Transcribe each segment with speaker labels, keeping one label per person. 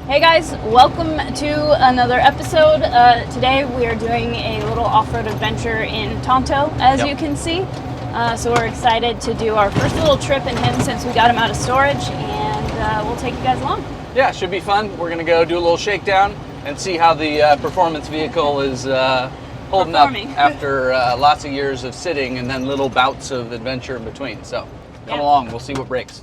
Speaker 1: Hey guys, welcome to another episode. Today we are doing a little off-road adventure in Tonto, as you can see. So we're excited to do our first little trip in him since we got him out of storage, and we'll take you guys along.
Speaker 2: Yeah, should be fun. We're going to go do a little shakedown and see how the performance vehicle is holding up after lots of years of sitting and then little bouts of adventure in between. So come along, we'll see what breaks.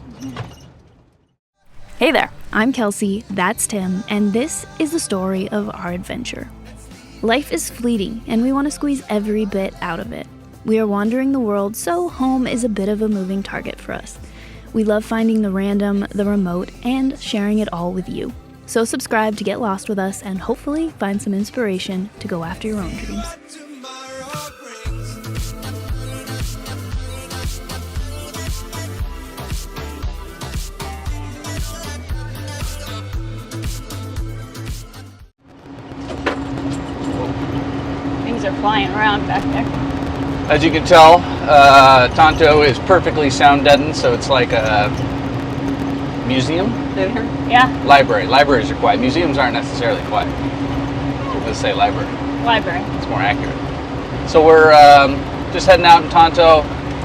Speaker 3: Hey there, I'm Kelsey, that's Tim, and this is the story of our adventure. Life is fleeting, and we want to squeeze every bit out of it. We are wandering the world, so home is a bit of a moving target for us. We love finding the random, the remote, and sharing it all with you. So subscribe to get lost with us and hopefully find some inspiration to go after your own dreams.
Speaker 1: Things are flying around back there.
Speaker 2: As you can tell, Tonto is perfectly sound deadened, so it's like a museum in here.
Speaker 1: Yeah.
Speaker 2: Library. Libraries are quiet. Museums aren't necessarily quiet. Let's say library.
Speaker 1: Library.
Speaker 2: It's more accurate. So we're just heading out in Tonto.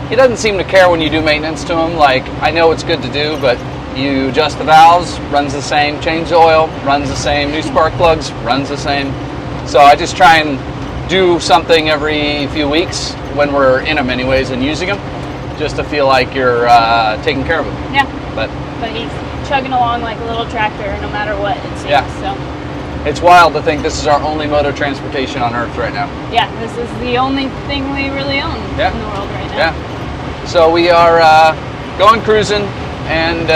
Speaker 2: He doesn't seem to care when you do maintenance to him. Like, I know it's good to do, but you adjust the valves, runs the same. Change the oil, runs the same. New spark plugs, runs the same. So I just try and do something every few weeks when we're in them anyways and using them, just to feel like you're taking care of them.
Speaker 1: Yeah.
Speaker 2: But
Speaker 1: he's chugging along like a little tractor no matter what it seems.
Speaker 2: Yeah.
Speaker 1: So
Speaker 2: it's wild to think this is our only mode of transportation on Earth right now.
Speaker 1: yeah, this is the only thing we really own in the world right now.
Speaker 2: Yeah. So we are going cruising and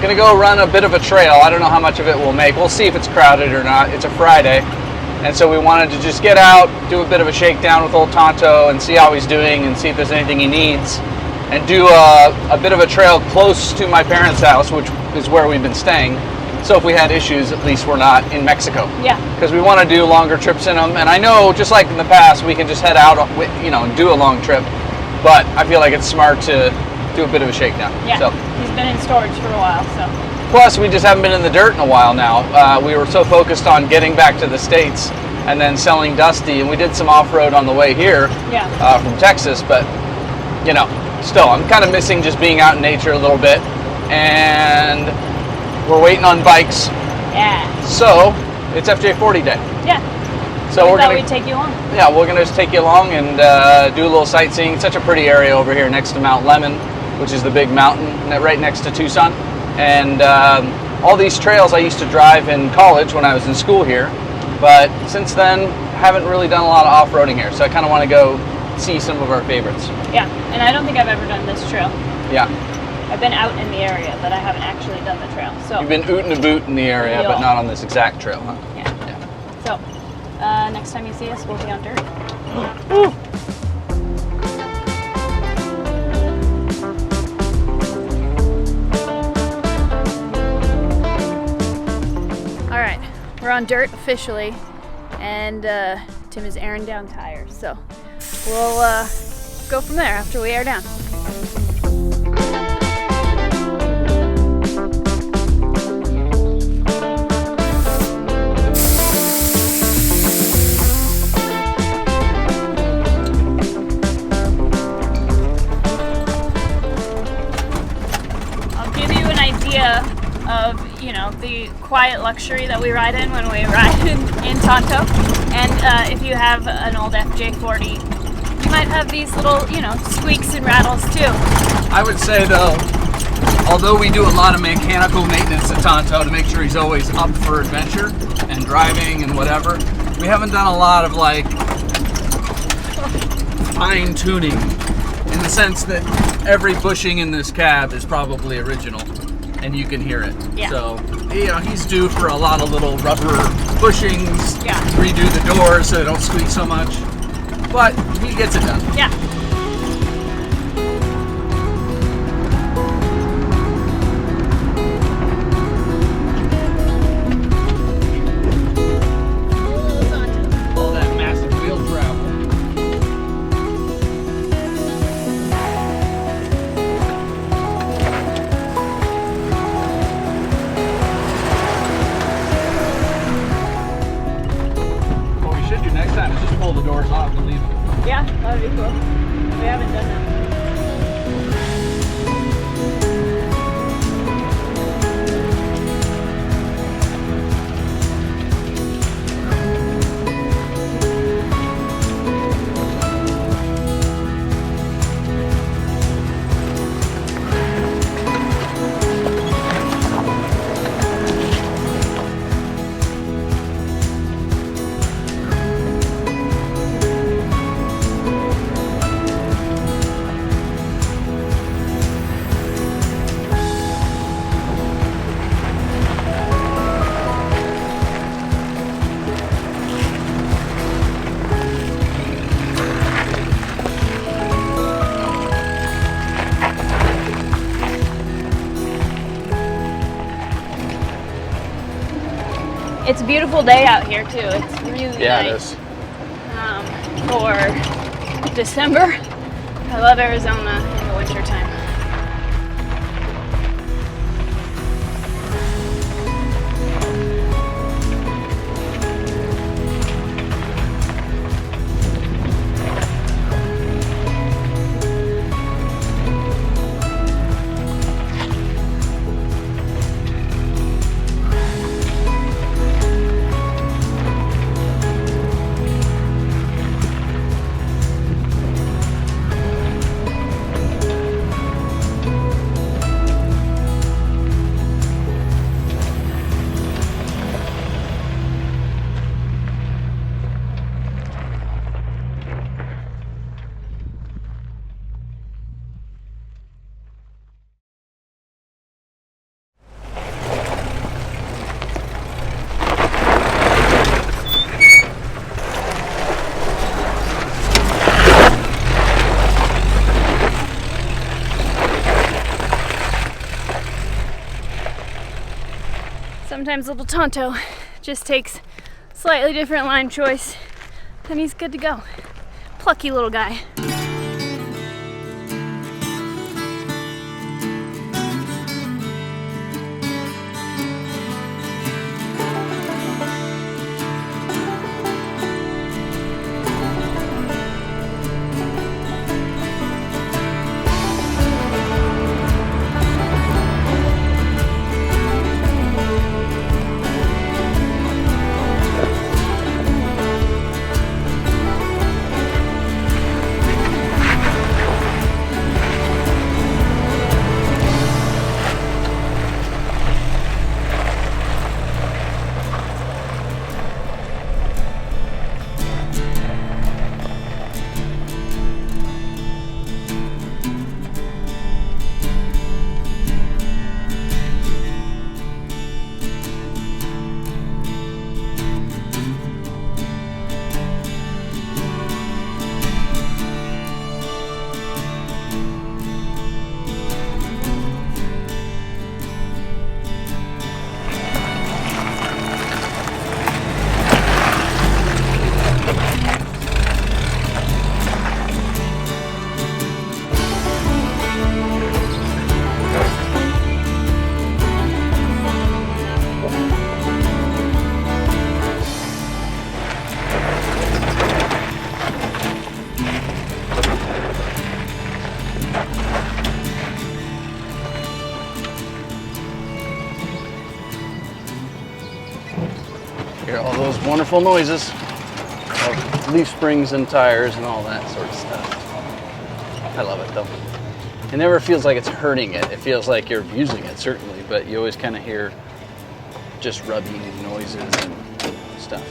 Speaker 2: gonna go run a bit of a trail. I don't know how much of it we'll make. We'll see if it's crowded or not. It's a Friday. And so we wanted to just get out, do a bit of a shakedown with old Tonto and see how he's doing and see if there's anything he needs. And do a bit of a trail close to my parents' house, which is where we've been staying. So if we had issues, at least we're not in Mexico.
Speaker 1: Yeah.
Speaker 2: Because we want to do longer trips in them. And I know, just like in the past, we can just head out, and do a long trip. But I feel like it's smart to do a bit of a shakedown.
Speaker 1: Yeah,
Speaker 2: so.
Speaker 1: He's been in storage for a while, so.
Speaker 2: Plus, we just haven't been in the dirt in a while now. We were so focused on getting back to the States and then selling Dusty, and we did some off-road on the way here from Texas, but, still, I'm kind of missing just being out in nature a little bit, and we're waiting on bikes.
Speaker 1: Yeah.
Speaker 2: So, it's FJ40 day.
Speaker 1: Yeah.
Speaker 2: So
Speaker 1: we thought we'd take you along.
Speaker 2: Yeah, we're going to just take you along and do a little sightseeing. It's such a pretty area over here next to Mount Lemmon, which is the big mountain right next to Tucson. And all these trails I used to drive in college when I was in school here, but since then haven't really done a lot of off-roading here, so I kind of want to go see some of our favorites.
Speaker 1: Yeah, and I don't think I've ever done this trail.
Speaker 2: Yeah.
Speaker 1: I've been out in the area, but I haven't actually done the trail. So
Speaker 2: you've been ootin' a boot in the area, but not on this exact trail, huh?
Speaker 1: Yeah. So next time you see us, we'll be on dirt. We're on dirt officially, and Tim is airing down tires, so we'll go from there after we air down. I'll give you an idea of the quiet luxury that we ride in when we ride in Tonto. And if you have an old FJ40, you might have these little, squeaks and rattles too.
Speaker 2: I would say though, although we do a lot of mechanical maintenance at Tonto to make sure he's always up for adventure and driving and whatever, we haven't done a lot of like fine tuning in the sense that every bushing in this cab is probably original. And you can hear it.
Speaker 1: Yeah.
Speaker 2: So, he's due for a lot of little rubber bushings.
Speaker 1: Yeah.
Speaker 2: Redo the doors so they don't squeak so much. But he gets it done.
Speaker 1: Yeah.
Speaker 2: All that massive wheel travel. doors off and leave it.
Speaker 1: Yeah, that would be cool. We haven't done that. It's a beautiful day out here too. It's really nice.
Speaker 2: It is.
Speaker 1: For December. I love Arizona in the winter time. Sometimes little Tonto just takes slightly different line choice and he's good to go. Plucky little guy.
Speaker 2: Hear all those wonderful noises of leaf springs and tires and all that sort of stuff. I love it though. It never feels like it's hurting it. It feels like you're using it, certainly, but you always kind of hear just rubbing noises and stuff.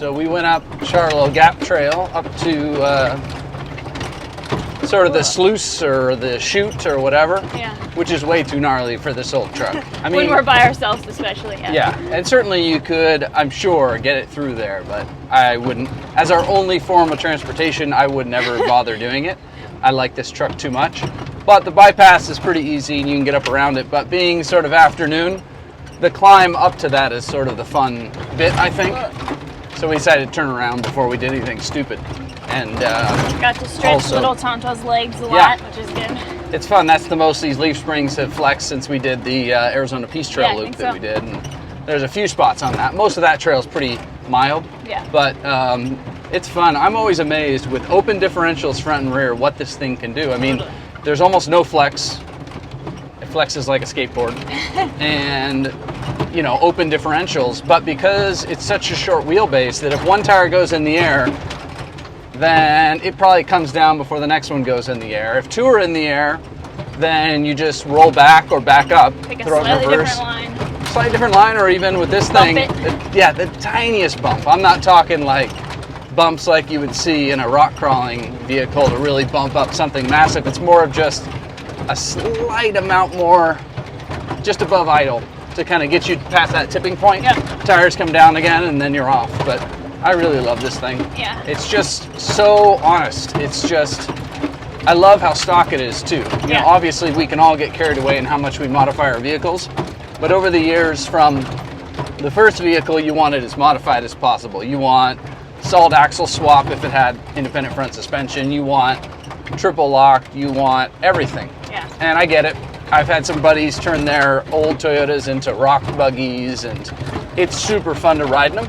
Speaker 2: So we went up Charouleau Gap Trail up to sort of the sluice or the chute or whatever,
Speaker 1: Yeah.
Speaker 2: which is way too gnarly for this old truck. I mean,
Speaker 1: When we're by ourselves, especially.
Speaker 2: yeah, and certainly you could, I'm sure, get it through there, but I wouldn't. As our only form of transportation, I would never bother doing it. I like this truck too much. But the bypass is pretty easy and you can get up around it. But being sort of afternoon, the climb up to that is sort of the fun bit, I think. So we decided to turn around before we did anything stupid. And
Speaker 1: Got to stretch
Speaker 2: also,
Speaker 1: little Tonto's legs a
Speaker 2: Yeah.
Speaker 1: lot, which is good.
Speaker 2: it's fun. That's the most these leaf springs have flexed since we did the Arizona Peace Trail
Speaker 1: Yeah, I
Speaker 2: loop
Speaker 1: think
Speaker 2: that
Speaker 1: so.
Speaker 2: we did. And there's a few spots on that. Most of that trail is pretty mild.
Speaker 1: Yeah.
Speaker 2: But it's fun. I'm always amazed with open differentials front and rear what this thing can do. I mean,
Speaker 1: Totally.
Speaker 2: there's almost no flex. It flexes like a skateboard. And, you know, open differentials. But because it's such a short wheelbase that if one tire goes in the air, then it probably comes down before the next one goes in the air. If two are in the air, then you just roll back or back up,
Speaker 1: Pick a
Speaker 2: throw it in
Speaker 1: slightly
Speaker 2: reverse.
Speaker 1: different line.
Speaker 2: Slightly different line, or even with this
Speaker 1: Bump
Speaker 2: thing,
Speaker 1: it.
Speaker 2: the tiniest bump. I'm not talking like bumps like you would see in a rock crawling vehicle to really bump up something massive. It's more of just a slight amount more, just above idle, to kind of get you past that tipping point.
Speaker 1: Yep.
Speaker 2: Tires come down again, and then you're off. But I really love this thing.
Speaker 1: Yeah.
Speaker 2: It's just so honest. It's just, I love how stock it is too. You
Speaker 1: Yeah.
Speaker 2: know, obviously we can all get carried away in how much we modify our vehicles, but over the years from the first vehicle, you want it as modified as possible. You want solid axle swap if it had independent front suspension. You want triple lock. You want everything.
Speaker 1: Yeah.
Speaker 2: And I get it. I've had some buddies turn their old Toyotas into rock buggies, and it's super fun to ride in them.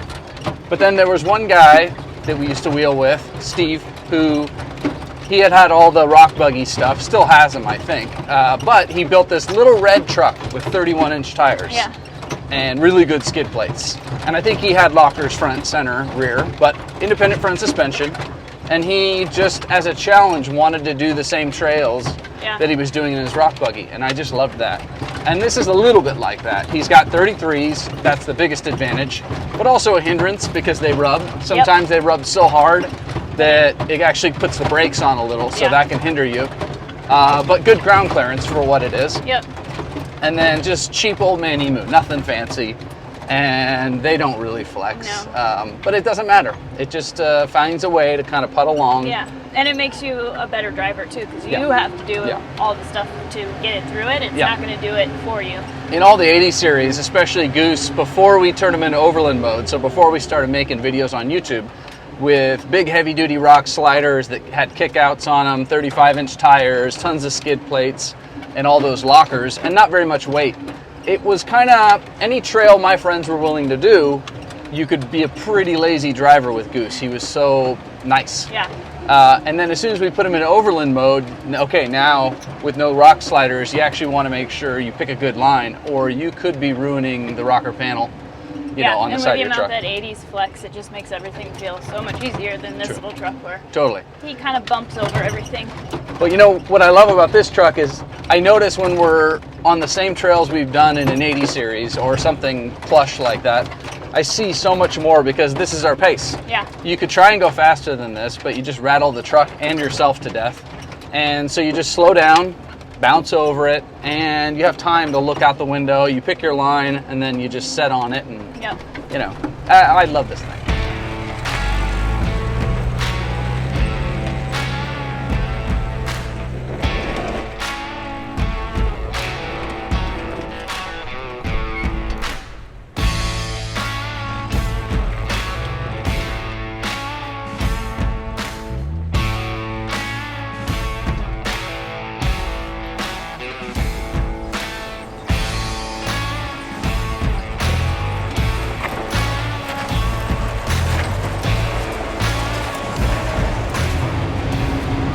Speaker 2: But then there was one guy that we used to wheel with, Steve, who he had all the rock buggy stuff, still has them, I think. But he built this little red truck with 31-inch tires.
Speaker 1: Yeah.
Speaker 2: And really good skid plates. And I think he had lockers front, center, rear, but independent front suspension. And he just, as a challenge, wanted to do the same trails
Speaker 1: Yeah.
Speaker 2: that he was doing in his rock buggy. And I just loved that. And this is a little bit like that. He's got 33s, that's the biggest advantage, but also a hindrance because they rub. Sometimes they rub so hard that it actually puts the brakes on a little, so
Speaker 1: Yeah.
Speaker 2: that can hinder you. But good ground clearance for what it is.
Speaker 1: Yep.
Speaker 2: And then just cheap old man emu, nothing fancy. And they don't really flex.
Speaker 1: No.
Speaker 2: But it doesn't matter. It just finds a way to kind of putt along.
Speaker 1: Yeah. And it makes you a better driver too, because you
Speaker 2: Yeah.
Speaker 1: have to do
Speaker 2: Yeah.
Speaker 1: all the stuff to get it through it. It's
Speaker 2: Yeah.
Speaker 1: not going to do it for you.
Speaker 2: In all the 80 series, especially Goose, before we turned them into overland mode, so before we started making videos on YouTube, with big heavy-duty rock sliders that had kickouts on them, 35-inch tires, tons of skid plates, and all those lockers, and not very much weight. It was kind of any trail my friends were willing to do, you could be a pretty lazy driver with Goose. He was so nice.
Speaker 1: Yeah.
Speaker 2: And then as soon as we put him in overland mode, okay, now with no rock sliders, you actually want to make sure you pick a good line, or you could be ruining the rocker panel, you know, on the side of your
Speaker 1: and with
Speaker 2: truck.
Speaker 1: the amount that 80s flex, it just makes everything feel so much easier than this
Speaker 2: True.
Speaker 1: little truck where
Speaker 2: Totally.
Speaker 1: he kind of bumps over everything.
Speaker 2: But you know, what I love about this truck is I notice when we're on the same trails we've done in an 80 series or something plush like that, I see so much more because this is our pace.
Speaker 1: Yeah.
Speaker 2: You could try and go faster than this, but you just rattle the truck and yourself to death. And so you just slow down, bounce over it, and you have time to look out the window, you pick your line, and then you just set on it, and
Speaker 1: Yep.
Speaker 2: you know, I love this thing.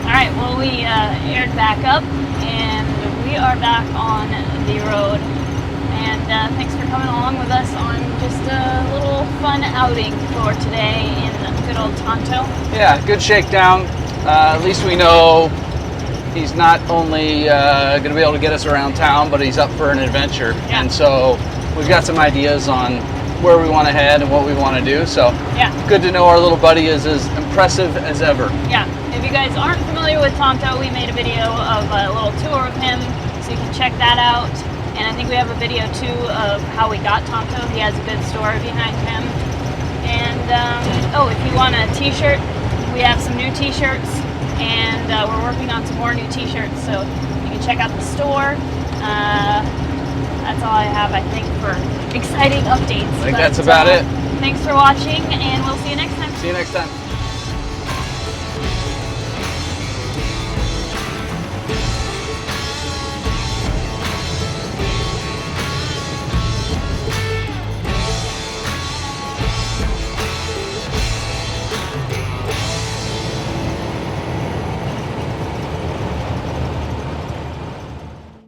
Speaker 1: Alright, well, we aired back up and we are back on the road. And thanks for coming along with us on just a little fun outing for today in good old Tonto.
Speaker 2: Yeah, good shakedown. At least we know he's not only going to be able to get us around town, but he's up for an adventure.
Speaker 1: Yeah.
Speaker 2: And so we've got some ideas on where we want to head and what we want to do. So
Speaker 1: yeah,
Speaker 2: good to know our little buddy is as impressive as ever.
Speaker 1: Yeah, if you guys aren't familiar with Tonto, we made a video of a little tour of him, so you can check that out. And I think we have a video too of how we got Tonto. He has a good story behind him. And oh, if you want a t-shirt, we have some new t-shirts, and we're working on some more new t-shirts, so you can check out the store. That's all I have, I think, for exciting updates.
Speaker 2: I think that's about it.
Speaker 1: Thanks for watching, and we'll see you next time.
Speaker 2: See you next time.